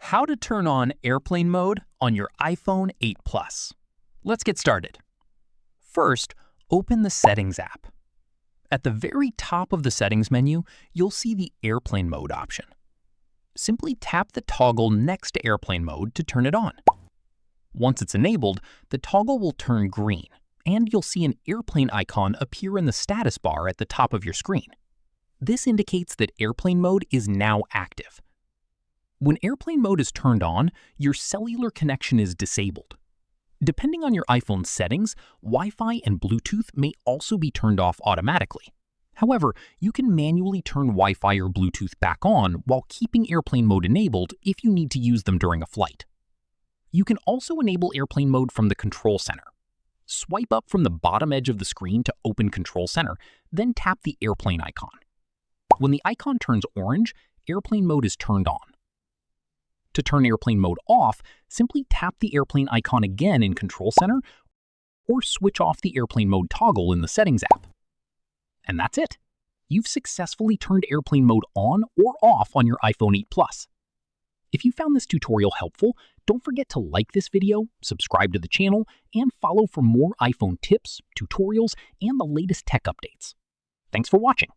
How to turn on airplane mode on your iPhone 8 Plus. Let's get started. First, open the Settings app. At the very top of the Settings menu, you'll see the Airplane Mode option. Simply tap the toggle next to Airplane Mode to turn it on. Once it's enabled, the toggle will turn green, and you'll see an airplane icon appear in the status bar at the top of your screen. This indicates that Airplane Mode is now active. When airplane mode is turned on, your cellular connection is disabled. Depending on your iPhone's settings, Wi-Fi and Bluetooth may also be turned off automatically. However, you can manually turn Wi-Fi or Bluetooth back on while keeping airplane mode enabled if you need to use them during a flight. You can also enable airplane mode from the Control Center. Swipe up from the bottom edge of the screen to open Control Center, then tap the airplane icon. When the icon turns orange, airplane mode is turned on. To turn airplane mode off, simply tap the airplane icon again in Control Center or switch off the airplane mode toggle in the Settings app. And that's it. You've successfully turned airplane mode on or off on your iPhone 8 Plus. If you found this tutorial helpful, don't forget to like this video, subscribe to the channel, and follow for more iPhone tips, tutorials, and the latest tech updates. Thanks for watching.